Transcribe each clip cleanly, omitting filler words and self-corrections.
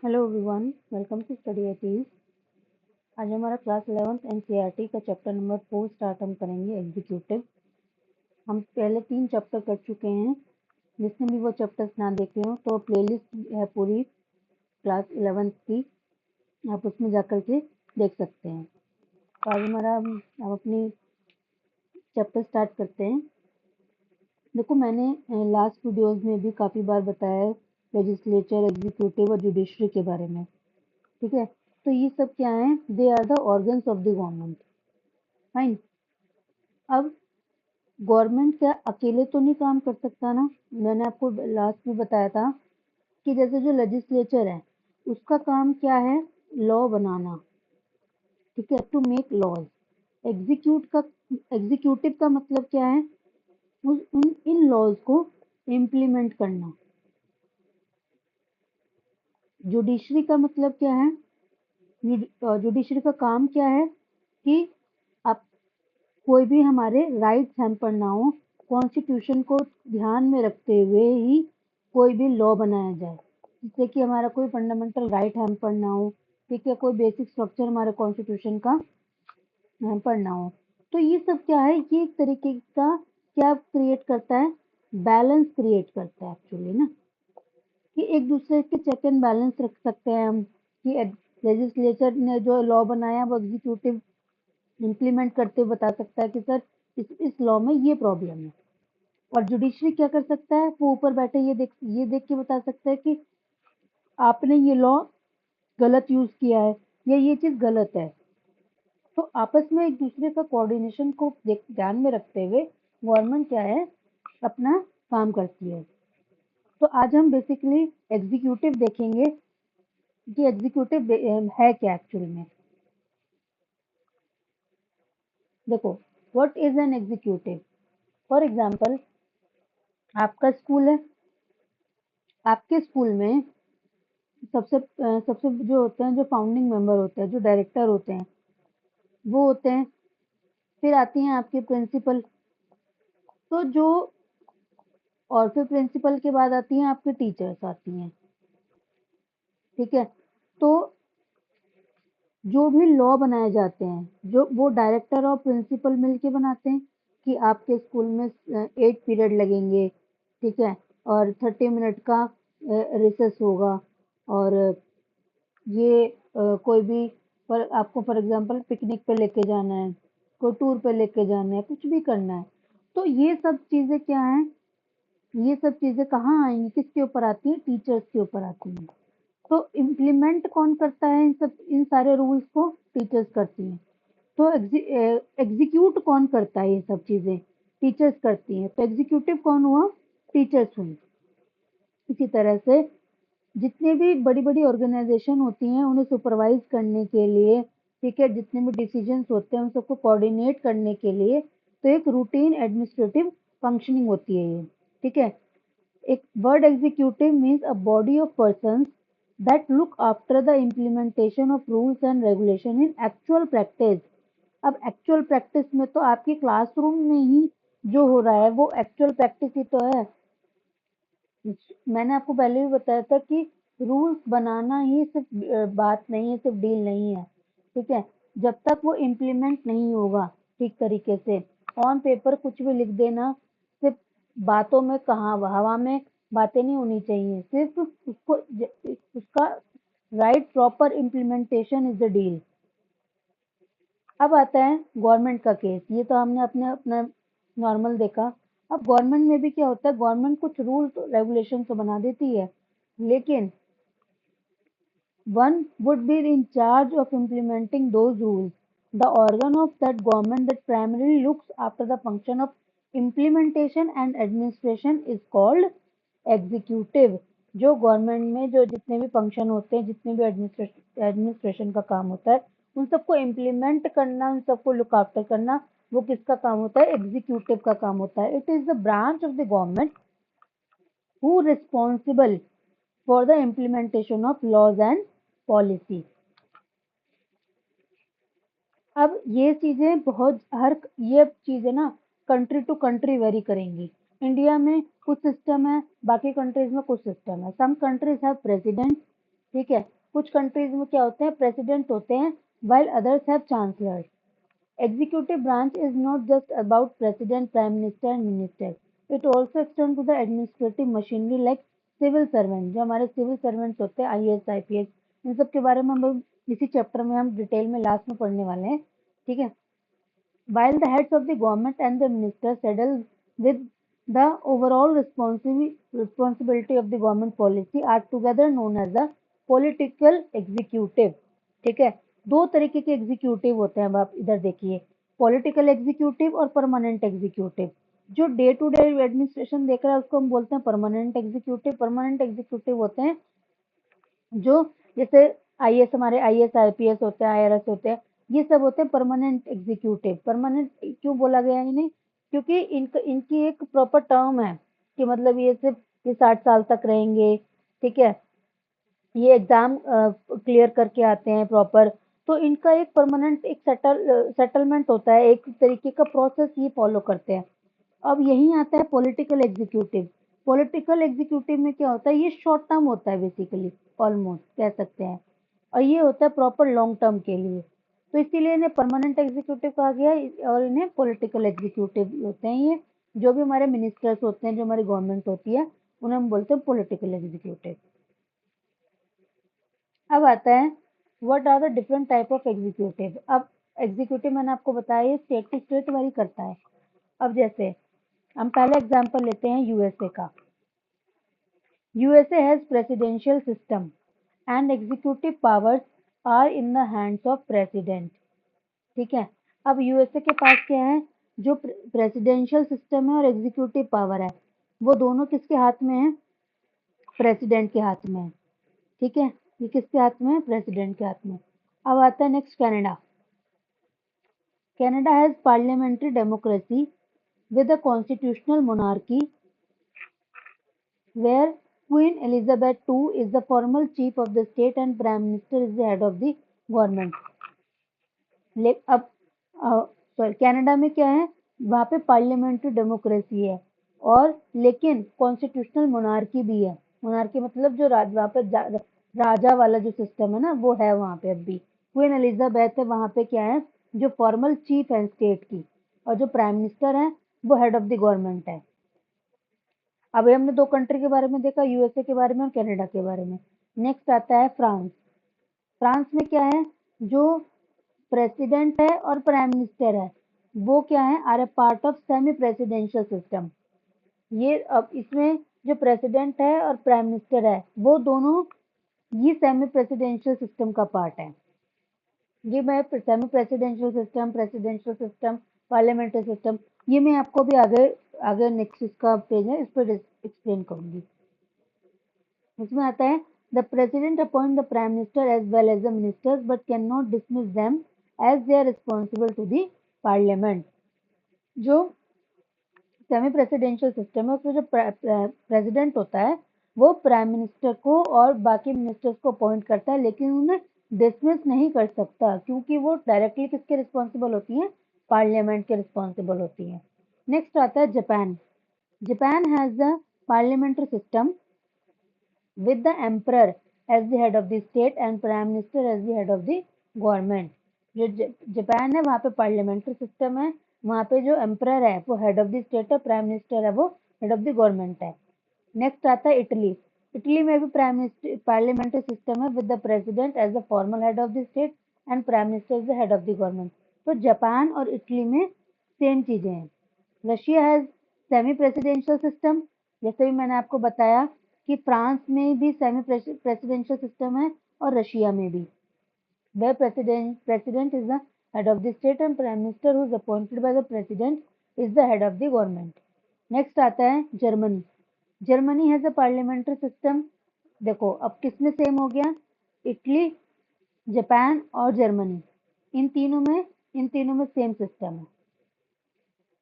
Hello everyone, welcome to study eighties. आज हमारा class 11th NCERT का चैप्टर नंबर 4 स्टार्ट हम करेंगे एग्जीक्यूटिव। हम पहले 3 चैप्टर कर चुके हैं। जिसने भी वो चैप्टर्स ना देखे हो तो प्लेलिस्ट है पूरी क्लास 11th की, आप उसमें जाकर के देख सकते हैं। तो आज हमारा हम अपनी चैप्टर स्टार्ट करते हैं। देखो, मैंने लास्ट वीडियोज में भी काफ़ी बार बताया है लेजिस्लेचर, एग्जीक्यूटिव और जुडिशरी के बारे में। ठीक है, तो ये सब क्या है? They are the organs of the government. Fine. अब गवर्नमेंट क्या अकेले तो नहीं काम कर सकता ना। मैंने आपको लास्ट में बताया था कि जैसे जो लेजिस्लेचर है उसका काम क्या है? लॉ बनाना। ठीक है, टू मेक लॉज। एग्जीक्यूटिव का मतलब क्या है? इन लॉज को इम्प्लीमेंट करना। जुडिशरी का मतलब क्या है? जुडिशरी का काम क्या है कि आप कोई भी हमारे राइट्स हैम्पर ना हो, कॉन्स्टिट्यूशन को ध्यान में रखते हुए ही कोई भी लॉ बनाया जाए, जिससे कि हमारा कोई फंडामेंटल राइट हैम्पर ना हो। ठीक है, कोई बेसिक स्ट्रक्चर हमारे कॉन्स्टिट्यूशन का हैम्पर ना हो। तो ये सब क्या है? ये एक तरीके का क्या क्रिएट करता है? बैलेंस क्रिएट करता है एक्चुअली ना, कि एक दूसरे के चेक एंड बैलेंस रख सकते हैं हम, कि लेजिस्लेचर ने जो लॉ बनाया वो एग्जीक्यूटिव इम्प्लीमेंट करते हुए बता सकता है कि सर इस लॉ में ये प्रॉब्लम है। और जुडिशरी क्या कर सकता है? वो ऊपर बैठे ये देख के बता सकता है कि आपने ये लॉ गलत यूज किया है या ये चीज गलत है। तो आपस में एक दूसरे का कोऑर्डिनेशन को ध्यान में रखते हुए गवर्नमेंट क्या है? अपना काम करती है। तो आज हम बेसिकली एग्जीक्यूटिव देखेंगे कि एग्जीक्यूटिव है क्या एक्चुअल में। देखो, what is an executive? For example, आपका स्कूल है। आपके स्कूल में सबसे जो होते हैं, जो फाउंडिंग मेंबर होते हैं, जो डायरेक्टर होते हैं, वो होते हैं। फिर आती हैं आपकी प्रिंसिपल। तो जो और फिर प्रिंसिपल के बाद आती हैं आपकी टीचर्स आती हैं। ठीक है, तो जो भी लॉ बनाए जाते हैं, जो वो डायरेक्टर और प्रिंसिपल मिलके बनाते हैं कि आपके स्कूल में 8 पीरियड लगेंगे। ठीक है, और 30 मिनट का रिसेस होगा। और ये कोई भी आपको फॉर एग्जांपल पिकनिक पे लेके जाना है, कोई टूर पे लेके जाना है, कुछ भी करना है। तो ये सब चीजें क्या हैं? ये सब चीजें कहाँ आएंगी? किसके ऊपर आती हैं? टीचर्स के ऊपर आती हैं। तो इम्प्लीमेंट कौन करता है? इन सारे रूल्स को टीचर्स करती हैं। तो एग्जीक्यूट कौन करता है? ये सब चीजें टीचर्स करती हैं। तो एग्जीक्यूटिव कौन हुआ? टीचर्स हुई। इसी तरह से जितने भी बड़ी-बड़ी ऑर्गेनाइजेशन होती हैं, उन्हें सुपरवाइज करने के लिए, ठीक है, जितने भी डिसीजंस होते हैं, उन सबको कोऑर्डिनेट करने के लिए, तो एक रूटीन एडमिनिस्ट्रेटिव फंक्शनिंग होती है ये। ठीक है, एक word executive means a body of persons that look after the implementation of rules and regulation in actual practice। अब एक्चुअल प्रैक्टिस में तो आपकी क्लासरूम में ही जो हो रहा है वो एक्चुअल प्रैक्टिस ही तो है। मैंने आपको पहले भी बताया था कि रूल्स बनाना ही सिर्फ बात नहीं है, सिर्फ डील नहीं है। ठीक है, जब तक वो इम्प्लीमेंट नहीं होगा ठीक तरीके से, ऑन पेपर कुछ भी लिख देना सिर्फ बातों में, कहाँ हवा में बातें नहीं होनी चाहिए। सिर्फ उसका right proper implementation is the deal. अब आता है गवर्नमेंट का केस। ये तो हमने अपने अपना नॉर्मल देखा। अब गवर्नमेंट में भी क्या होता है? गवर्नमेंट कुछ रूल तो रेगुलेशन तो बना देती है, लेकिन one would be in charge of implementing those rules। The organ of that government that primarily looks after the function of implementation and administration is called executive। जो गवर्नमेंट में जो जितने भी फंक्शन होते हैं, जितने भी एडमिनिस्ट्रेशन का काम होता है, उन सबको इम्प्लीमेंट करना, उन सबको लुक आफ्टर करना, वो किसका काम होता है? एग्जीक्यूटिव का काम होता है। It is the branch of the government who responsible for the implementation of laws and policy। अब ये चीजें बहुत हर ये चीजें ना कंट्री टू कंट्री वेरी करेंगी। इंडिया में कुछ सिस्टम है, बाकी कंट्रीज में कुछ सिस्टम है। सम कंट्रीज हैव प्रेसिडेंट, ठीक है। कुछ कंट्रीज में क्या होते हैं, प्रेसिडेंट होते हैं, while others have chancellors. Executive branch is not just about president, prime minister and minister. It also extends to the administrative machinery like civil servant. जो हमारे civil servants होते हैं, IAS, IPS, इन सब के बारे में हम इसी चैप्टर में हम डिटेल में लास्ट में पढ़ने वाले हैं, ठीक है। While the heads of the government and the ministers settle with the overall responsibility of the government policy are together known as the political executive. ठीक है, दो तरीके के एग्जीक्यूटिव होते हैं। अब आप इधर देखिए, पॉलिटिकल एग्जीक्यूटिव और परमानेंट एग्जीक्यूटिव। जो डे टू डे एडमिनिस्ट्रेशन देख रहा है उसको हम बोलते हैं परमानेंट एग्जीक्यूटिव। परमानेंट एग्जीक्यूटिव होते हैं जो जैसे आईएएस, हमारे आईएएस आईपीएस होते हैं, आईआरएस होते हैं, ये सब होते हैं परमानेंट एग्जीक्यूटिव। परमानेंट क्यों बोला गया है इन्हें, क्योंकि इनकी एक प्रॉपर टर्म है कि मतलब ये सिर्फ ये 60 साल तक रहेंगे, ठीक है, ये एग्जाम क्लियर करके आते हैं प्रॉपर, तो इनका एक परमानेंट एक सेटलमेंट होता है, एक तरीके का प्रोसेस ये फॉलो करते हैं। अब यही आता है पॉलिटिकल एग्जीक्यूटिव। पॉलिटिकल एग्जीक्यूटिव में क्या होता है, ये शॉर्ट टर्म होता है बेसिकली, ऑलमोस्ट कह सकते हैं, और ये होता है प्रॉपर लॉन्ग टर्म के लिए, तो इसीलिए इन्हें परमानेंट एग्जीक्यूटिव कहा गया है और इन्हें पॉलिटिकल एग्जीक्यूटिव होते हैं। ये जो भी हमारे मिनिस्टर्स होते हैं, जो हमारी गवर्नमेंट होती है, उन्हें हम बोलते हैं पॉलिटिकल एग्जीक्यूटिव। अब आता है what are the different type of executive. अब एग्जीक्यूटिव मैंने आपको बताया ये स्टेट टू स्टेट वैरी करता है। अब जैसे हम पहले एग्जांपल लेते हैं यूएसए का। USA has presidential system and executive powers are in the hands of president. ठीक है, अब यूएसए के पास क्या है, जो प्रेसिडेंशियल सिस्टम है और एग्जीक्यूटिव पावर है, वो दोनों किसके हाथ में है, प्रेसिडेंट के हाथ में है। ठीक है, ये किसके हाथ में है, प्रेसिडेंट के हाथ में। अब आता है next Canada. Canada has parliamentary democracy with a constitutional monarchy where Queen Elizabeth II is the formal chief of the state and Prime Minister is the head of the government. अब sorry, Canada में क्या है, वहाँ पे parliamentary democracy है और लेकिन constitutional monarchy भी है। मोनार्की मतलब जो वहाँ पे राजा वाला जो सिस्टम है ना, वो है वहाँ पे अब भी। क्वीन एलिजाबेथ है वहाँ पे, क्या है, जो फॉर्मल चीफ है स्टेट की, और जो प्राइम मिनिस्टर है वो हेड ऑफ द गवर्नमेंट है। अभी हमने दो कंट्री के बारे में देखा, यूएसए के बारे में और कनाडा के बारे में। नेक्स्ट आता है फ्रांस। फ्रांस में क्या है, जो प्रेसिडेंट है और प्राइम मिनिस्टर है वो क्या है, are a part of semi presidential system. ये अब इसमें जो प्रेसिडेंट है और प्राइम मिनिस्टर है वो दोनों ये सेमी प्रेसिडेंशियल सिस्टम का पार्ट है। ये मैं semi presidential system, parliamentary system, ये मैं आपको भी आगे आगे नेक्स्ट इसका पेज है, इस पर एक्सप्लेन करूंगी। इसमें आता है the president appoint the prime minister as well as the ministers but can not dismiss them as they are responsible to the parliament. जो सेमी प्रेसिडेंशियल सिस्टम है उसमें जो प्रेसिडेंट होता है वो प्राइम मिनिस्टर को और बाकी मिनिस्टर्स को अपॉइंट करता है, लेकिन उन्हें डिसमिस नहीं कर सकता क्योंकि वो डायरेक्टली किसके रिस्पॉन्सिबल होती हैं, पार्लियामेंट के रिस्पॉन्सिबल होती हैं। नेक्स्ट आता है Japan. Japan has the parliamentary system with the emperor as the head of the state and prime minister as the head of the government। जो जापान है वहाँ पे पार्लियामेंट्री सिस्टम है, वहाँ पे जो एम्परर है वो हेड ऑफ द स्टेट है, प्राइम मिनिस्टर है वो हेड ऑफ द गवर्नमेंट है। नेक्स्ट आता है इटली। इटली में भी प्राइम मिनिस्टर पार्लियामेंट्री सिस्टम है with the president as the formal head of the state and prime minister is the head of the government. तो Japan और Italy में same चीजें हैं। Russia has semi presidential system, जैसे भी मैंने आपको बताया कि फ्रांस में भी सेमी प्रेसिडेंशियल सिस्टम है और रशिया में भी, where president is the head of the state and prime minister who is appointed by the president is the head of the government। Next आता है Germany. Germany has a parliamentary system. देखो अब किसमें same हो गया, Italy, Japan और Germany, इन तीनों में सेम सिस्टम है।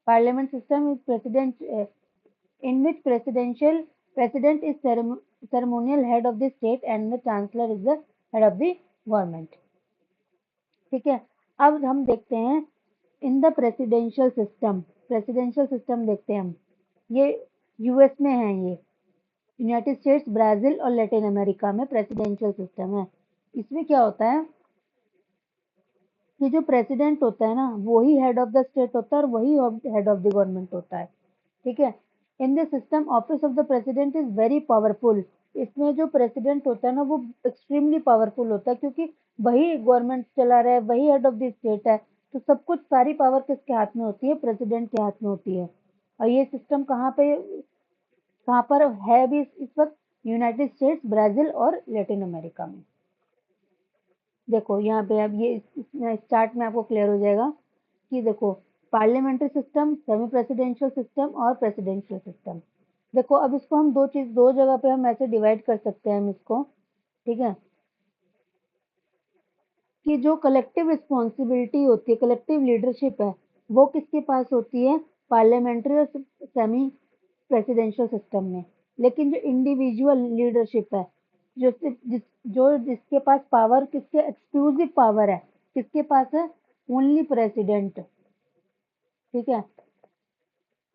Parliament system is president in which president is ceremonial head of the state and the chancellor is the head of the government। ठीक है, अब हम देखते हैं in the presidential system. Presidential system देखते हैं हम, ये यूएस में है, ये यूनाइटेड स्टेट्स, ब्राजील और लैटिन अमेरिका में प्रेसिडेंशियल सिस्टम है। इसमें क्या होता है कि जो प्रेसिडेंट होता है ना, वही हेड ऑफ द स्टेट होता है और वही हेड ऑफ द गवर्नमेंट होता है। ठीक है। In this system office of the president is very powerful. इसमें जो प्रेसिडेंट होता है ना, वो एक्सट्रीमली पावरफुल होता है, क्योंकि वही गवर्नमेंट चला रहा है, वही हेड ऑफ द स्टेट है। तो सब कुछ, सारी पावर किसके हाथ में होती है? प्रेसिडेंट के हाथ में होती है। और ये सिस्टम कहाँ पर है भी इस वक्त? यूनाइटेड स्टेट्स, ब्राजील और लैटिन अमेरिका में। देखो यहाँ पे अब ये इस चार्ट में आपको क्लियर हो जाएगा कि देखो, parliamentary system, semi presidential system और प्रेसिडेंशियल सिस्टम। देखो अब इसको हम दो जगह पे हम ऐसे डिवाइड कर सकते हैं हम इसको। ठीक है, कि जो कलेक्टिव रिस्पॉन्सिबिलिटी होती है, कलेक्टिव लीडरशिप है, वो किसके पास होती है? पार्लियामेंट्री और सेमी प्रेसिडेंशियल सिस्टम में। लेकिन जो इंडिविजुअल लीडरशिप है, जिसके पास पावर, किसके एक्सक्लूसिव पावर है, किसके पास है? Only president. ठीक है,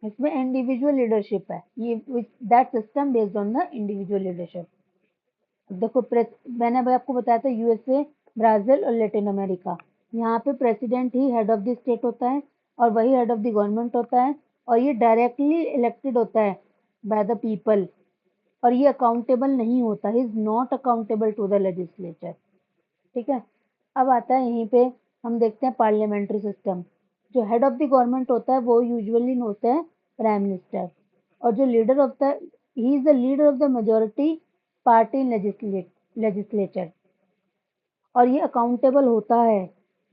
इसमें इंडिविजुअल लीडरशिप है, ये that system based on the individual leadership. देखो मैंने अभी आपको बताया था यूएसए, ब्राजील और लैटिन अमेरिका। यहाँ पे president he head of the state होता है और वही हेड ऑफ द गवर्नमेंट होता है, और ये डायरेक्टली इलेक्टेड होता है बाय द पीपल, और ये अकाउंटेबल नहीं होता, he is not accountable to the legislature. ठीक है। अब आता है यहीं पे, हम देखते हैं पार्लियामेंट्री सिस्टम। जो हेड ऑफ द गवर्नमेंट होता है वो यूजुअली होता है प्राइम मिनिस्टर, और जो leader of the he is the leader of the majority party in legislature, और ये अकाउंटेबल होता है,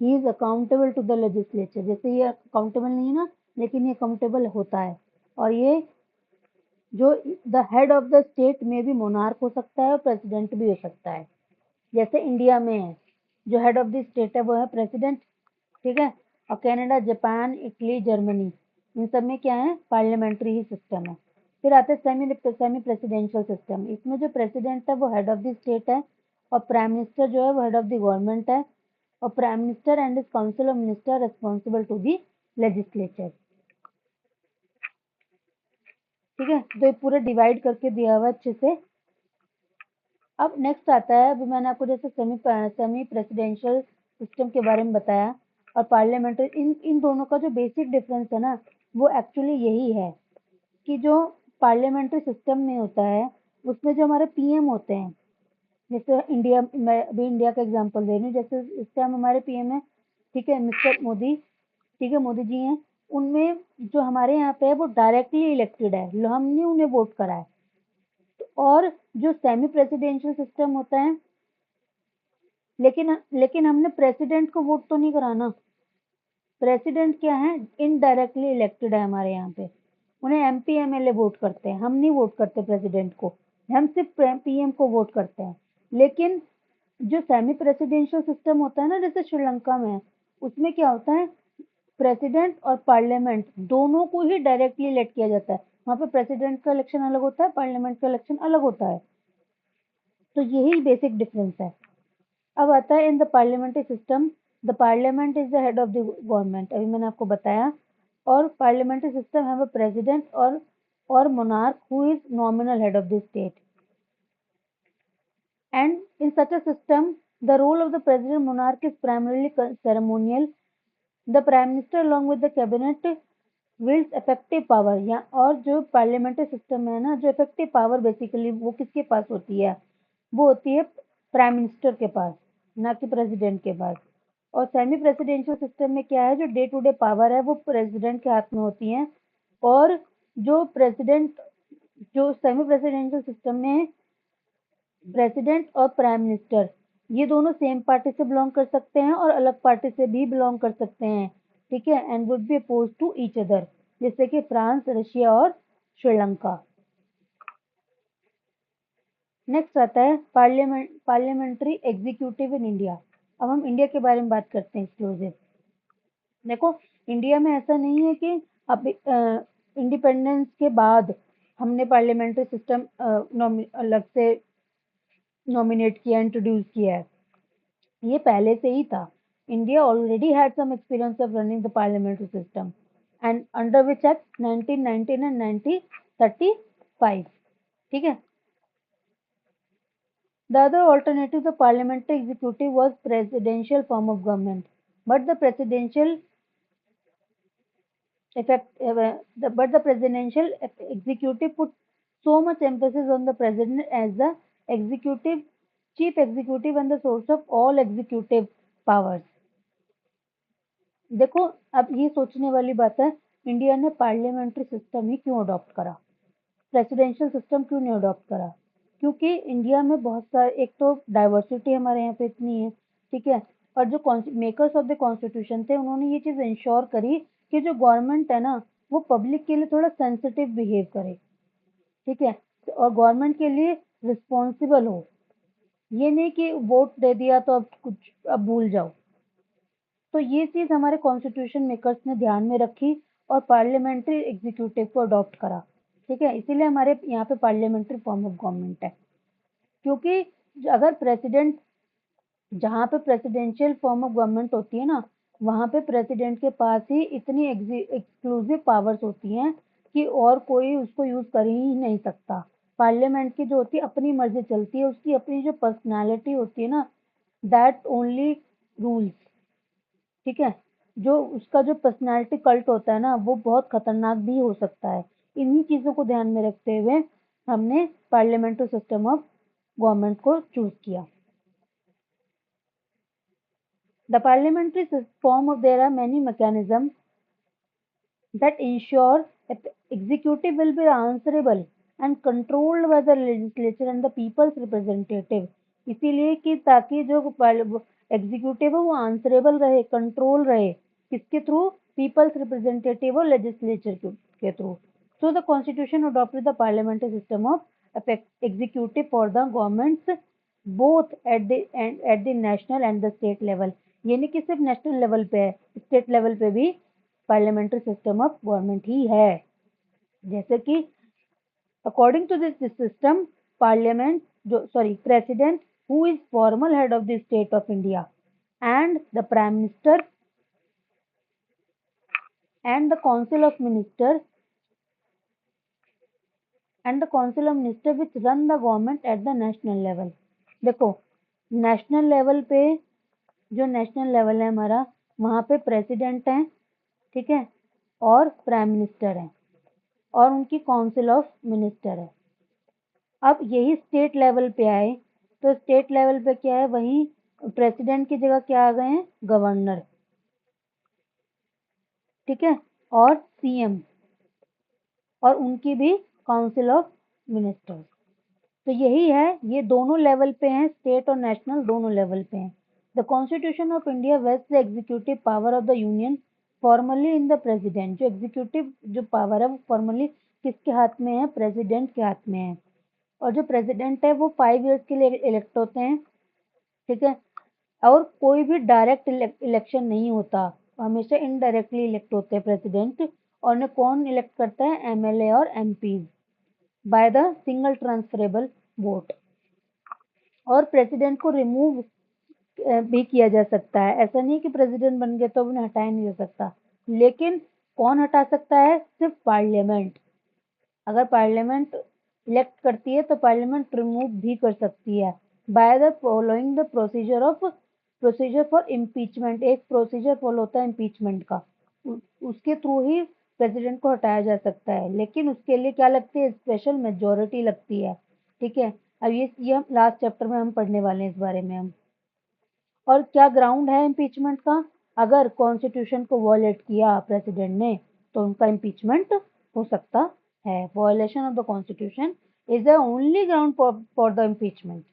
he is accountable to the legislature. जैसे ये अकाउंटेबल नहीं है ना, लेकिन ये अकाउंटेबल होता है। और ये जो the head of the state में भी मोनार्क हो सकता है और प्रेसिडेंट भी हो सकता है। जैसे इंडिया में है, जो हेड ऑफ द स्टेट है वो है प्रेसिडेंट। ठीक है। और कनाडा, जापान, इटली, जर्मनी, इन सब में क्या है? पार्लियामेंट्री ही सिस्टम है। फिर आता है सेमी प्रेसिडेंशियल सिस्टम। इसमें जो प्रेसिडेंट है वो हेड ऑफ द स्टेट है, और प्राइम मिनिस्टर जो है वो हेड ऑफ द गवर्नमेंट है, और prime minister and his council of minister responsible to the legislature. ठीक है, तो ये पूरा डिवाइड करके दिया हुआ है अच्छे से। अब नेक्स्ट आता है, अभी मैंने आपको जैसे सेमी प्रेसिडेंशियल सिस्टम के बारे में बताया और पार्लियामेंट्री, इन दोनों का जो बेसिक डिफरेंस है ना, वो एक्चुअली यही है कि जो पार्लियामेंट्री सिस्टम में होता है, उसमें जो हमारे पीएम होते हैं, जैसे इंडिया, मैं अभी इंडिया का एग्जांपल दे रही हूँ, जैसे इस टाइम हमारे पीएम है, ठीक है, मिस्टर मोदी। ठीक है, मोदी जी हैं। उनमें जो हमारे यहाँ पे है वो डायरेक्टली इलेक्टेड है, हमने उन्हें वोट करा है। और जो सेमी प्रेसिडेंशियल सिस्टम होता है, लेकिन हमने प्रेसिडेंट को वोट तो नहीं कराना। प्रेसिडेंट क्या है? इनडायरेक्टली इलेक्टेड है हमारे यहाँ पे, उन्हें एमपी एमएलए वोट करते हैं, हम नहीं वोट करते प्रेसिडेंट को, हम सिर्फ पीएम को वोट करते हैं। लेकिन जो सेमी प्रेसिडेंशियल सिस्टम होता है ना, जैसे श्रीलंका में है, उसमें क्या होता है? प्रेसिडेंट और पार्लियामेंट दोनों को ही डायरेक्टली इलेक्ट किया जाता है। वहां पे प्रेसिडेंट का इलेक्शन अलग होता है, पार्लियामेंट का इलेक्शन अलग होता है। तो यही बेसिक डिफरेंस है। अब आता है in the parliamentary system, the parliament is the head of the government, अभी मैंने आपको बताया। और पार्लियामेंट्री सिस्टम है वो प्रेसिडेंट और monarch who is nominal head of the state. And in such a system, the role of the president monarch is primarily ceremonial. The prime minister along with the cabinet wields effective power। या और जो parliamentary system है ना, जो effective power basically वो किसके पास होती है? वो होती है प्राइम मिनिस्टर के पास, ना कि प्रेसिडेंट के पास। और सेमी प्रेसिडेंशियल सिस्टम में क्या है? जो डे टू डे पावर है वो प्रेसिडेंट के हाथ में होती है। और जो प्रेसिडेंट जो सेमी प्रेसिडेंशियल सिस्टम में प्रेसिडेंट और प्राइम मिनिस्टर, ये दोनों सेम पार्टी से बिलोंग कर सकते हैं और अलग पार्टी से भी बिलोंग कर सकते हैं। ठीक है, and would be oppose to each other, जैसे कि फ्रांस, रशिया और श्रीलंका। नेक्स्ट आता है पार्लियामेंट्री एग्जीक्यूटिव इन इंडिया। अब हम इंडिया के बारे में बात करते हैं एक्सक्लूसिव। देखो, इंडिया में ऐसा नहीं है कि अब इंडिपेंडेंस के बाद हमने पार्लियामेंट्री सिस्टम अलग से नॉमिनेट किया, इंट्रोड्यूस किया है। ये पहले से ही था। India already had some experience of running the parliamentary system and under which act 1919 एंड 1935। ठीक है, The other alternative, the parliamentary executive, was presidential form of government, but the presidential executive put so much emphasis on the president as the executive chief executive and the source of all executive powers. देखो, अब ये सोचने वाली बात है, India ने parliamentary system ही क्यों adopt करा, प्रेसिडेंशियल सिस्टम क्यों नहीं अडॉप्ट करा? क्योंकि इंडिया में बहुत सारे, एक तो डाइवर्सिटी हमारे यहाँ पे इतनी है, ठीक है, और जो मेकर्स ऑफ द कॉन्स्टिट्यूशन थे उन्होंने ये चीज इंश्योर करी कि जो गवर्नमेंट है ना वो पब्लिक के लिए थोड़ा सेंसिटिव बिहेव करे, ठीक है, और गवर्नमेंट के लिए रिस्पॉन्सिबल हो, ये नहीं कि वोट दे दिया तो अब भूल जाओ। तो ये चीज हमारे कॉन्स्टिट्यूशन मेकर्स ने ध्यान में रखी और पार्लियामेंट्री एग्जीक्यूटिव को अडॉप्ट करा, ठीक है, इसीलिए हमारे यहाँ पे पार्लियामेंट्री फॉर्म ऑफ गवर्नमेंट है। क्योंकि अगर प्रेसिडेंट, जहाँ पे प्रेसिडेंशियल फॉर्म ऑफ गवर्नमेंट होती है ना, वहां पे प्रेसिडेंट के पास ही इतनी एक्सक्लूसिव पावर्स होती हैं कि और कोई उसको यूज कर ही नहीं सकता। पार्लियामेंट की जो होती है अपनी मर्जी चलती है, उसकी अपनी जो पर्सनालिटी होती है ना, दैट ओनली रूल्स, ठीक है, जो उसका जो पर्सनालिटी कल्ट होता है ना वो बहुत खतरनाक भी हो सकता है। इन्हीं चीजों को ध्यान में रखते हुए हमने पार्लियामेंट्री सिस्टम ऑफ गवर्नमेंट को चूज किया। The parliamentary form of there are many mechanisms that ensure that executive will be answerable and controlled by the legislature and the people's representative। इसीलिए कि ताकि जो एग्जीक्यूटिव है वो आंसरेबल रहे, control रहे, किसके थ्रू? पीपल्स रिप्रेजेंटेटिव और लेजिस्लेचर के through. So the constitution adopted the parliamentary system of executive for the governments both at the national and the state level. ये नहीं कि सिर्फ नेशनल लेवल पे है, स्टेट लेवल पे भी पार्लियामेंट्री सिस्टम ऑफ गवर्नमेंट ही है। जैसे कि according to this system, parliament president who is formal head of the state of India and the prime minister and the council of minister which run the government at the national level। देखो, national level पे, जो national level है हमारा, वहां पे president है, ठीक है, और प्राइम मिनिस्टर है और उनकी काउंसिल ऑफ मिनिस्टर है। अब यही स्टेट लेवल पे आए तो स्टेट लेवल पे क्या है, वही प्रेसिडेंट की जगह क्या आ गए हैं? गवर्नर, ठीक है, और सीएम, और उनकी भी काउंसिल ऑफ मिनिस्टर्स। तो यही है, ये दोनों लेवल पे हैं, स्टेट और नेशनल दोनों लेवल पे हैं। The constitution of India vests the executive power of the union formally in the president. जो एग्जीक्यूटिव जो पावर है वो फॉर्मली किसके हाथ में है? प्रेसिडेंट के हाथ में है। और जो प्रेसिडेंट है वो 5 ईयर्स के लिए इलेक्ट होते हैं, ठीक है, और कोई भी डायरेक्ट इलेक्शन नहीं होता, हमेशा इनडायरेक्टली इलेक्ट होते हैं प्रेसिडेंट। और उन्हें कौन इलेक्ट करता है? एमएलए और MPs by the single transferable vote. और प्रेसिडेंट को रिमूव भी किया जा सकता है, ऐसा नहीं कि प्रेसिडेंट बन गए तो उन्हें हटाया नहीं जा सकता, लेकिन कौन हटा सकता है? सिर्फ पार्लियामेंट। अगर पार्लियामेंट इलेक्ट करती है तो पार्लियामेंट रिमूव भी कर सकती है by the following the procedure for impeachment. एक प्रोसीजर फॉलो होता है इम्पीचमेंट का, उसके थ्रू ही प्रेसिडेंट को हटाया जा सकता है, लेकिन उसके लिए क्या लगती है? स्पेशल मेजोरिटी लगती है, ठीक है। अब ये हम लास्ट चैप्टर में हम पढ़ने वाले हैं इस बारे में हम। और क्या ग्राउंड है इम्पीचमेंट का? अगर कॉन्स्टिट्यूशन को वॉयलेट किया प्रेसिडेंट ने तो उनका इम्पीचमेंट हो सकता है। Violation of the constitution is the only ground for the impeachment.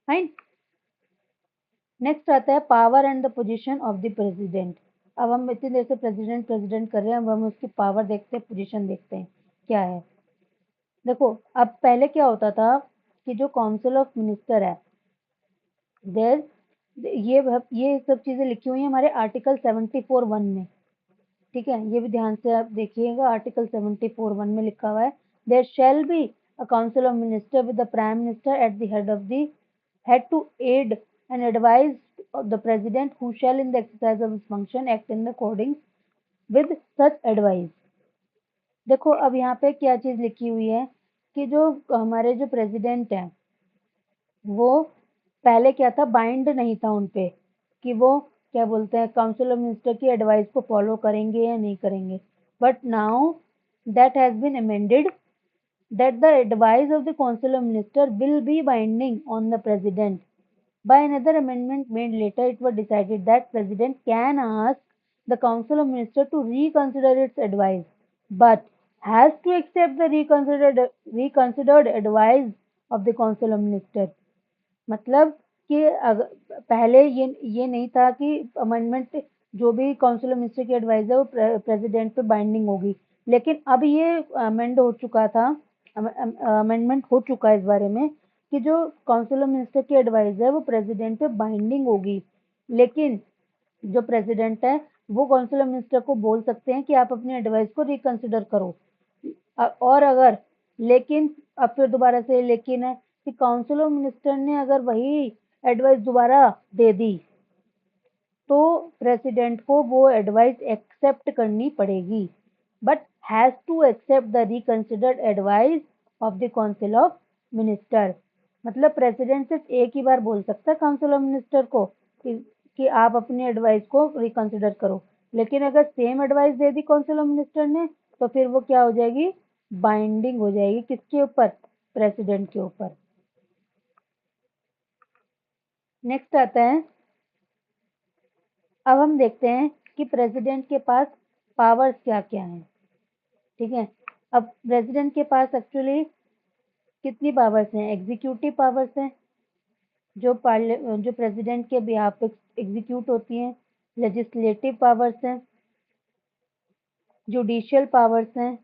Fine. Next आता है power and the position of the president. अब हम इतनी देर से प्रेसिडेंट प्रेसिडेंट कर रहे हैं, अब हम उसकी पावर देखते हैं, पोजीशन देखते हैं क्या है। देखो, अब पहले क्या होता था कि जो काउंसिल ऑफ मिनिस्टर है, देर ये सब चीजें लिखी हुई हैं हमारे आर्टिकल 74(1) में, ठीक है, ये भी ध्यान से आप देखिएगा। आर्टिकल 74(1) में लिखा हुआ है, there shall be a council of minister with the prime minister at the head to aid and advise the president who shall in the exercise of his function act in according with such advice. देखो, अब यहाँ पे क्या चीज लिखी हुई है कि जो हमारे जो प्रेसिडेंट हैं, वो पहले क्या था, बाइंड नहीं था उन पे कि वो क्या बोलते हैं काउंसिल ऑफ मिनिस्टर की एडवाइस को फॉलो करेंगे या नहीं करेंगे। But now that has been amended that the advice of the council of minister will be binding on the president. By another amendment made later, it was decided that president can ask the council of minister to reconsider its advice, but has to accept the reconsidered advice of the council of minister. मतलब कि पहले ये नहीं था कि amendment जो भी council of minister की एडवाइस है वो प्रेसिडेंट पे बाइंडिंग होगी, लेकिन अब ये अमेंड हो चुका था, अमेंडमेंट हो चुका है इस बारे में कि जो काउंसिल ऑफ मिनिस्टर की एडवाइस है वो प्रेसिडेंट पे बाइंडिंग होगी, लेकिन जो प्रेसिडेंट है वो काउंसिल ऑफ मिनिस्टर को बोल सकते हैं कि आप अपनी एडवाइस को रिकंसिडर करो। और अगर लेकिन अब फिर दोबारा से लेकिन है कि काउंसिल ऑफ मिनिस्टर ने अगर वही एडवाइस दोबारा दे दी तो प्रेसिडेंट को वो एडवाइस एक्सेप्ट करनी पड़ेगी, but has to accept the reconsidered advice of the council of minister. मतलब प्रेसिडेंट सिर्फ एक ही बार बोल सकता है काउंसिल ऑफ मिनिस्टर को कि आप अपनी एडवाइस को रिकंसिडर करो, लेकिन अगर same advice they the council of minister ने तो फिर वो क्या हो जाएगी, बाइंडिंग हो जाएगी किसके ऊपर, प्रेसिडेंट के ऊपर। नेक्स्ट आता है, अब हम देखते हैं कि प्रेसिडेंट के पास पावर्स क्या क्या हैं। ठीक है, अब प्रेसिडेंट के पास एक्चुअली कितनी पावर्स हैं, एग्जीक्यूटिव पावर्स हैं जो प्रेसिडेंट के बिहाफ पे एग्जीक्यूट होती हैं, लेजिस्लेटिव पावर्स हैं, जुडिशियल पावर्स हैं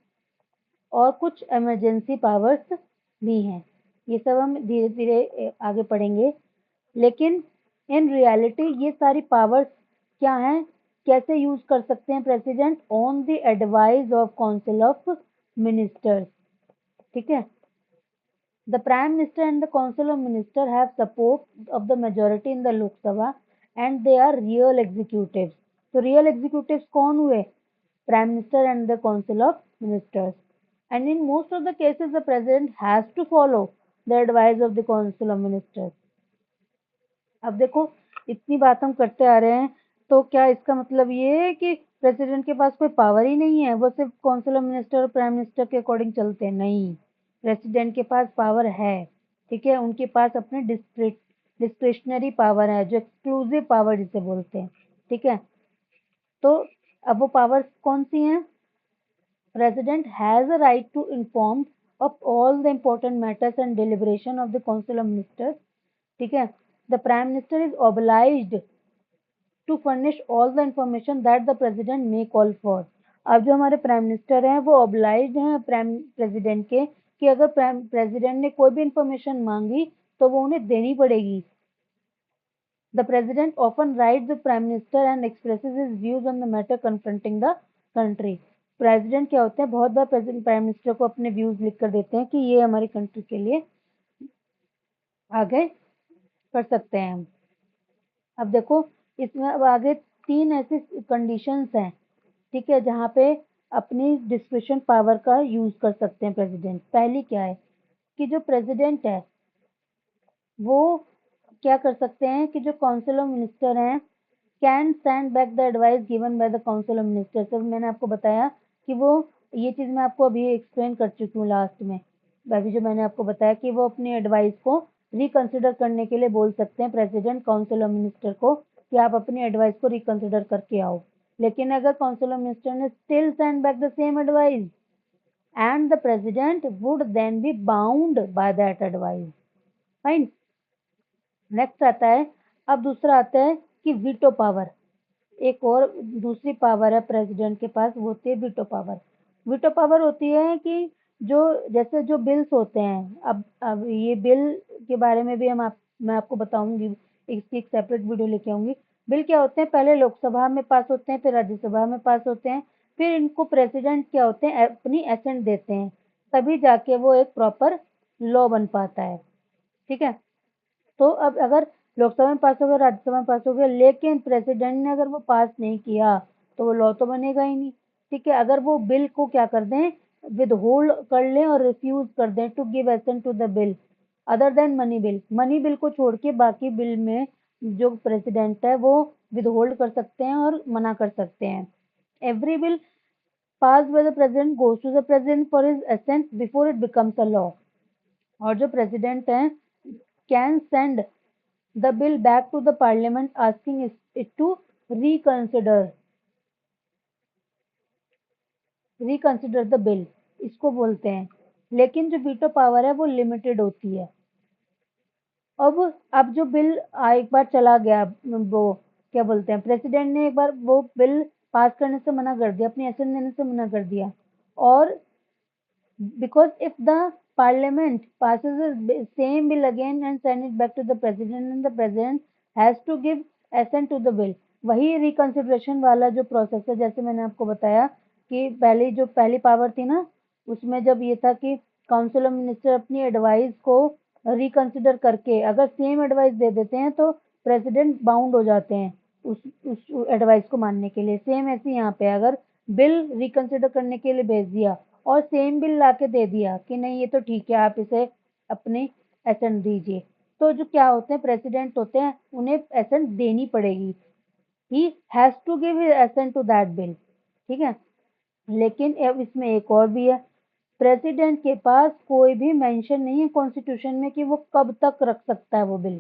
और कुछ इमरजेंसी पावर्स भी हैं। ये सब हम धीरे धीरे आगे पढ़ेंगे, लेकिन इन रियलिटी ये सारी पावर्स क्या हैं, कैसे यूज कर सकते हैं president, on the advice of council of ministers. ठीक है, the prime minister and the council of minister have support of the majority in the Lok Sabha and they are real executives. तो रियल एग्जीक्यूटिव्स कौन हुए, prime minister and the council of ministers. And in most of the cases the president has to follow the advice of the council of ministers. अब देखो इतनी बात हम करते आ रहे हैं तो क्या इसका मतलब ये है कि प्रेसिडेंट के पास कोई पावर ही नहीं है, वो सिर्फ काउंसिल ऑफ मिनिस्टर और प्राइम मिनिस्टर के अकॉर्डिंग चलते हैं? नहीं, प्रेसिडेंट के पास पावर है। ठीक है, उनके पास अपने डिस्क्रिशनरी पावर है, जो एक्सक्लूसिव पावर जिसे बोलते हैं। ठीक है, तो अब वो पावर्स कौन सी हैं, President has a right to inform of all the important matters and deliberation of the Council of Ministers. ठीक है, the Prime Minister is obliged to furnish all the information that the President may call for. अब जो हमारे prime minister हैं वो obliged हैं president के कि अगर प्रेसिडेंट ने कोई भी इंफॉर्मेशन मांगी तो वो उन्हें देनी पड़ेगी। The President often writes the Prime Minister and expresses his views on the matter confronting the country. President क्या होते हैं, बहुत बार प्राइम मिनिस्टर को अपने व्यूज लिख कर देते हैं कि ये हमारी कंट्री के लिए आगे कर सकते हैं हम। अब देखो इसमें अब आगे 3 ऐसी कंडीशंस हैं, ठीक है, जहाँ पे अपनी डिस्क्रिशन पावर का यूज कर सकते हैं प्रेसिडेंट। पहली क्या है कि जो प्रेसिडेंट है वो क्या कर सकते हैं कि जो काउंसिल ऑफ मिनिस्टर हैं can stand back the advice given by the council of minister. सब मैंने आपको बताया कि वो ये चीज़ मैं आपको अभी एक्सप्लेन कर चुकी हूँ लास्ट में, अभी जो मैंने आपको बताया कि वो अपनी एडवाइस को रिकंसिडर करने के लिए बोल सकते हैं प्रेसिडेंट काउंसिल ऑफ मिनिस्टर को कि आप अपनी एडवाइस को रिकंसिडर करके आओ। लेकिन अगर काउंसिल ऑफ मिनिस्टर ने still send back the same advice and the president would then be bound by that advice. Fine. Next आता है, अब दूसरा आता है कि वीटो पावर। एक और दूसरी पावर है प्रेसिडेंट के पास, वो होती है वीटो पावर। वीटो पावर होती है कि जो जैसे जो बिल्स होते हैं, अब ये बिल के बारे में भी मैं आपको बताऊंगी, इसकी एक सेपरेट वीडियो लेके आऊंगी। बिल क्या होते हैं, पहले लोकसभा में पास होते हैं, फिर राज्यसभा में पास होते हैं, फिर इनको प्रेसिडेंट क्या होते हैं अपनी एसेंट देते हैं, तभी जाके वो एक प्रॉपर लॉ बन पाता है। ठीक है, तो अब अगर लोकसभा में पास हो गया, राज्यसभा में पास हो गया, लेकिन प्रेसिडेंट ने अगर वो पास नहीं किया तो वो लॉ तो बनेगा ही नहीं। ठीक है, अगर वो बिल को क्या कर दें, विद होल्ड कर लें और रिफ्यूज कर दें to give assent to the bill, other than money bill को छोड़ के बाकी बिल में जो प्रेसिडेंट है वो विदहोल्ड कर सकते हैं और मना कर सकते हैं। Every bill passed by the president goes to the president for his assent before it becomes a law। और जो प्रेसिडेंट हैं can send the bill back to the parliament asking it to reconsider reconsider the bill, इसको बोलते हैं। लेकिन जो veto power है वो लिमिटेड होती है। अब जो बिल एक बार चला गया, वो क्या बोलते हैं, प्रेसिडेंट ने एक बार वो बिल पास करने से मना कर दिया, अपनी एसेंट देने से मना कर दिया, और because if the parliament passes the same bill again and send it back to the president and the president has to give assent to the bill, वही रिकंसिडरेशन वाला जो प्रोसेस है, जैसे मैंने आपको बताया कि पहली पावर थी ना, उसमें जब ये था कि काउंसिल ऑफ मिनिस्टर अपनी एडवाइस को रिकंसिडर करके अगर सेम एडवाइस दे देते हैं तो प्रेसिडेंट बाउंड हो जाते हैं उस एडवाइस को मानने के लिए। सेम ऐसे यहाँ पे अगर बिल रिकंसिडर करने के लिए भेज दिया और सेम बिल लाके दे दिया कि नहीं ये तो ठीक है, आप इसे अपनी एसेंट दीजिए, तो जो क्या होते हैं प्रेसिडेंट होते हैं उन्हें एसेंट देनी पड़ेगी। He has to give assent to that bill, ठीक है। लेकिन अब इसमें एक और भी है, प्रेसिडेंट के पास कोई भी मेंशन नहीं है कॉन्स्टिट्यूशन में कि वो कब तक रख सकता है वो बिल,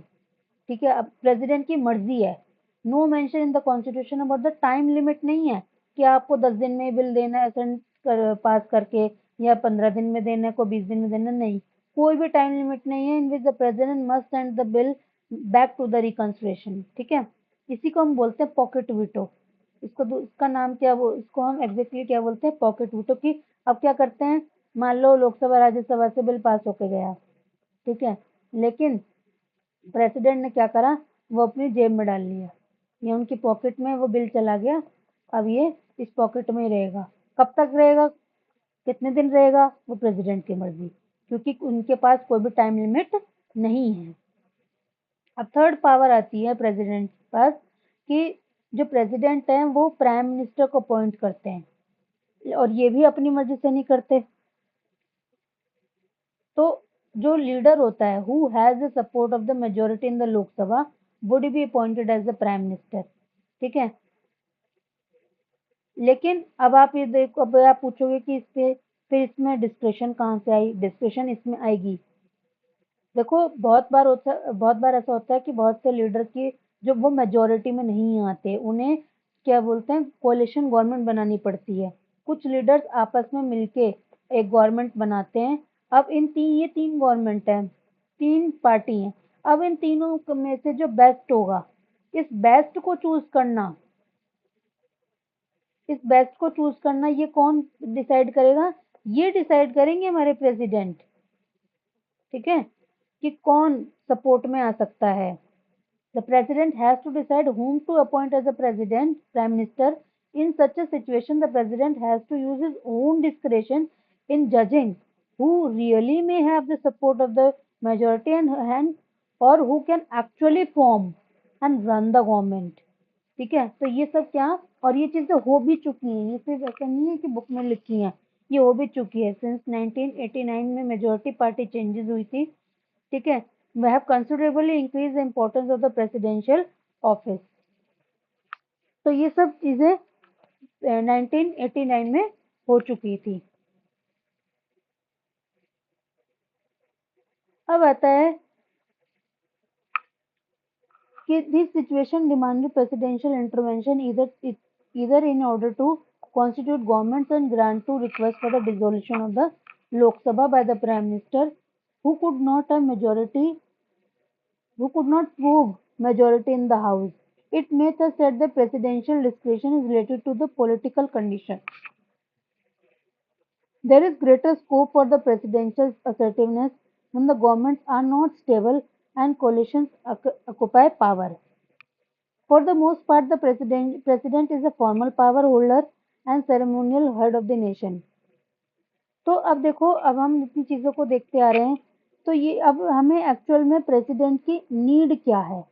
ठीक है। अब प्रेसिडेंट की मर्जी है, no mention in the constitution about the time limit नहीं है कि आपको 10 दिन में बिल देना है एसेंट पास करके, या 15 दिन में देना है, को 20 दिन में देना, नहीं, कोई भी टाइम लिमिट नहीं है in which the president must send the bill back to the reconsideration, ठीक है। इसी को हम बोलते हैं पॉकेट वीटो। इसका नाम क्या, वो इसको हम एग्जैक्टली क्या बोलते हैं, पॉकेट वीटो की। अब क्या करते हैं, मान लो लोकसभा राज्यसभा से बिल पास होके गया, ठीक है, लेकिन प्रेसिडेंट ने क्या करा, वो अपनी जेब में डाल लिया, या उनकी पॉकेट में वो बिल चला गया, अब ये इस पॉकेट में ही रहेगा। कब तक रहेगा, कितने दिन रहेगा, वो प्रेसिडेंट की मर्जी, क्योंकि उनके पास कोई भी टाइम लिमिट नहीं है। अब थर्ड पावर आती है प्रेसिडेंट के पास कि जो प्रेसिडेंट है वो प्राइम मिनिस्टर को अपॉइंट करते हैं, और ये भी अपनी मर्जी से नहीं करते। तो जो लीडर होता है who has the support of the majority in the Lok Sabha would be appointed as the prime minister, ठीक है। लेकिन अब आप ये देखो, अब आप पूछोगे कि फिर इसमें डिस्क्रिप्शन कहाँ से आई, डिस्क्रिप्शन इसमें आएगी। देखो बहुत बार ऐसा होता है कि बहुत से लीडर की जो वो मेजोरिटी में नहीं आते, उन्हें क्या बोलते हैं कोalition गवर्नमेंट बनानी पड़ती है। कुछ लीडर्स आपस में मिलके एक गवर्नमेंट बनाते हैं। अब ये तीन गवर्नमेंट है, तीन पार्टी हैं। अब इन तीनों में से जो बेस्ट होगा, इस बेस्ट को चूज करना, ये कौन डिसाइड करेगा, ये डिसाइड करेंगे हमारे प्रेसिडेंट, ठीक है, कि कौन सपोर्ट में आ सकता है। The president has to decide whom to appoint as a president, prime minister. In such a situation, the president has to use his own discretion in judging who really may have the support of the majority and or who can actually form and run the government, ठीक है। तो ये सब क्या, और ये चीजें हो भी चुकी हैं, ये सिर्फ ऐसा नहीं है कि बुक में लिखी हैं, ये हो भी चुकी है। सिंस 1989 में मेजोरिटी पार्टी चेंजेस हुई थी, ठीक है, we have considerably increased the importance of the presidential office। तो ये सब चीजें 1989 में हो चुकी थी। अब आता है कि this situation demanded presidential intervention either in order to constitute governments and grant to request for the dissolution of the Lok Sabha by the Prime Minister who could not have majority who could not prove majority in the House. It may thus that the presidential discretion is related to the political condition. There is greater scope for the presidential assertiveness when the governments are not stable and coalitions occupy power. For the most part, the president is a formal power holder and ceremonial head of the nation. तो अब देखो, अब हम इतनी चीजों को देखते आ रहे हैं, तो ये अब हमें एक्चुअल में प्रेसिडेंट की नीड क्या है।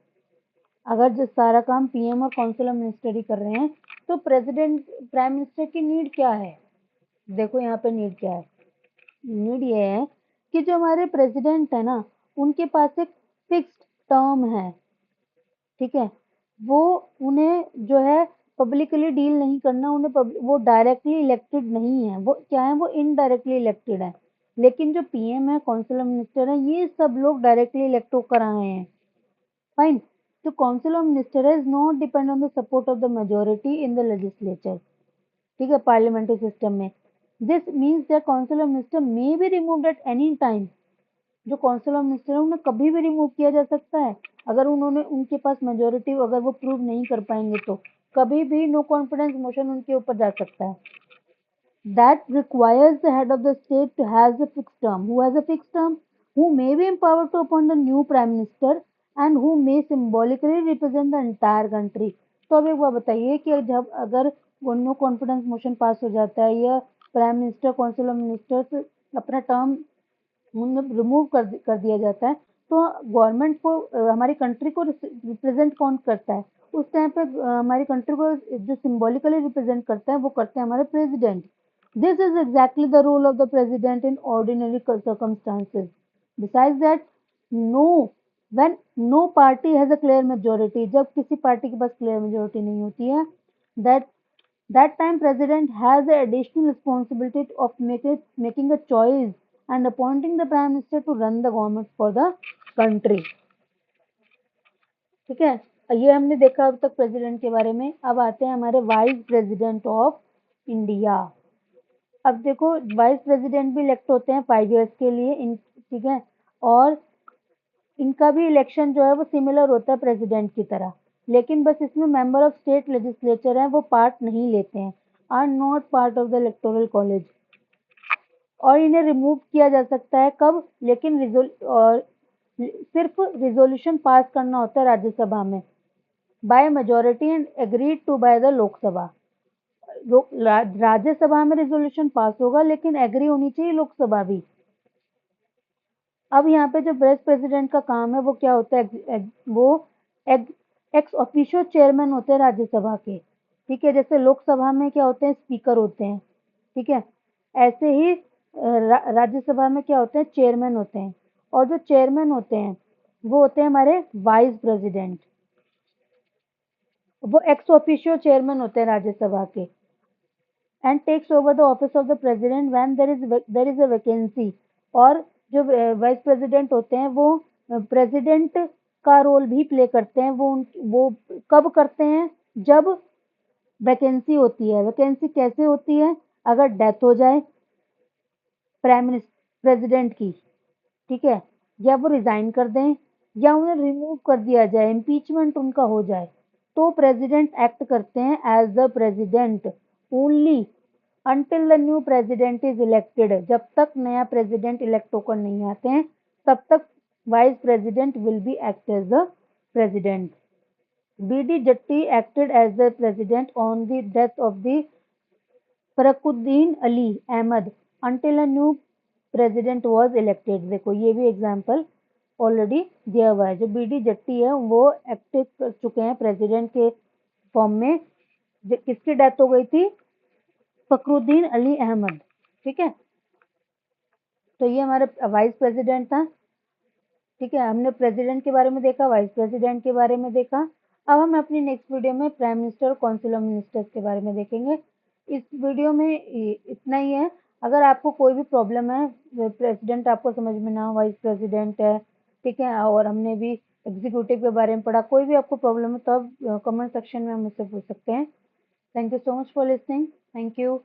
अगर जो सारा काम पीएम और काउंसिल ऑफ मिनिस्टर ही कर रहे हैं, तो प्राइम मिनिस्टर की नीड क्या है। देखो यहाँ पे नीड क्या है, नीड ये है कि जो हमारे प्रेसिडेंट है ना, उनके पास एक फिक्स्ड टर्म है, ठीक है, वो उन्हें जो है पब्लिकली डील नहीं करना, उन्हें वो डायरेक्टली इलेक्टेड नहीं है, वो क्या है, वो इनडायरेक्टली इलेक्टेड है। लेकिन जो पीएम है, काउंसिल ऑफ मिनिस्टर है, ये सब लोग डायरेक्टली इलेक्ट होकर आए हैं। फाइन। तो council of minister is not depend on the support of the majority in the legislature, ठीक है, पार्लियामेंट्री सिस्टम में। This means that council of minister may be removed at any time. जो council of minister है उन्हें कभी भी remove किया जा सकता है, अगर उन्होंने उनके पास मेजोरिटी अगर वो प्रूव नहीं कर पाएंगे तो कभी भी नो कॉन्फिडेंस मोशन उनके ऊपर जा सकता है। That requires the head of the state to have a fixed term. Who has a fixed term? Who may be empowered to appoint the new prime minister and who may symbolically represent the entire country. तो अब एक बात बताइए कि जब अगर no confidence motion pass हो जाता है या prime minister council of ministers अपना टर्म रिमूव कर दिया जाता है, तो गवर्नमेंट को हमारी कंट्री को रिप्रेजेंट कौन करता है उस टाइम पे? हमारी कंट्री को जो सिंबॉलिकली रिप्रेजेंट करता है वो करते हैं हमारे president. This is exactly the role of the president in ordinary circumstances. Besides that, no when no party has a clear majority, जब किसी पार्टी के पास क्लियर मेजोरिटी नहीं होती है, that that time president has the additional responsibility of making a choice and appointing the prime minister to run the government for the country, ठीक है। ये हमने देखा अब तक प्रेसिडेंट के बारे में। अब आते हैं हमारे वाइस प्रेसिडेंट ऑफ इंडिया। अब देखो, वाइस प्रेसिडेंट भी इलेक्ट होते हैं 5 इयर्स के लिए, ठीक है, और इनका भी इलेक्शन जो है वो सिमिलर होता है प्रेसिडेंट की तरह, लेकिन बस इसमें मेंबर ऑफ स्टेट लेजिस्लेचर हैं वो पार्ट नहीं लेते हैं, are not part of the electoral college. और इन्हें रिमूव किया जा सकता है कब? लेकिन सिर्फ रिजोल्यूशन पास करना होता है राज्यसभा में by majority and agreed to by the Lok Sabha. Rajya Sabha में रिजोल्यूशन पास होगा लेकिन एग्री होनी चाहिए लोकसभा भी। अब यहाँ पे जो वाइस प्रेसिडेंट का काम है वो क्या होता है? वो एक्स ऑफिशियो चेयरमैन होते हैं राज्यसभा के, ठीक है, जैसे लोकसभा में क्या होते हैं, स्पीकर होते हैं, ठीक है, ऐसे ही राज्यसभा में क्या होते हैं, चेयरमैन होते हैं। और जो चेयरमैन होते हैं वो होते हैं हमारे वाइस प्रेसिडेंट, वो एक्स ऑफिशियो चेयरमैन होते हैं राज्यसभा के, and takes over the office of the president when there is a vacancy. और जो वाइस प्रेसिडेंट होते हैं वो प्रेसिडेंट का रोल भी प्ले करते हैं। वो कब करते हैं? जब वैकेंसी होती है। वैकेंसी कैसे होती है? अगर डेथ हो जाए प्राइम मिनिस्टर प्रेसिडेंट की, ठीक है, या वो रिजाइन कर दें या उन्हें रिमूव कर दिया जाए, इम्पीचमेंट उनका हो जाए, तो प्रेसिडेंट एक्ट करते हैं as the president only until the new president is elected. जब तक नया प्रेसिडेंट इलेक्ट होकर नहीं आते हैं तब तक vice president will be act as the president. BD Jatti acted as the president on the death of the Fakhruddin Ali Ahmed until a new president was elected। देखो ये भी एग्जाम्पल ऑलरेडी दिया हुआ है। जो BD जट्टी है वो एक्ट कर चुके हैं प्रेसिडेंट के फॉर्म में। किसकी डेथ हो गई थी? फखरुद्दीन अली अहमद, ठीक है। तो ये हमारे वाइस प्रेसिडेंट था, ठीक है। हमने प्रेसिडेंट के बारे में देखा, वाइस प्रेसिडेंट के बारे में देखा। अब हम अपनी नेक्स्ट वीडियो में प्राइम मिनिस्टर और काउंसिल ऑफ मिनिस्टर्स के बारे में देखेंगे। इस वीडियो में इतना ही है। अगर आपको कोई भी प्रॉब्लम है, प्रेसिडेंट आपको समझ में ना हो, वाइस प्रेसिडेंट है, ठीक है, और हमने भी एग्जीक्यूटिव के बारे में पढ़ा, कोई भी आपको प्रॉब्लम है तो आप कमेंट सेक्शन में मुझसे पूछ सकते हैं। Thank you so much for listening. Thank you.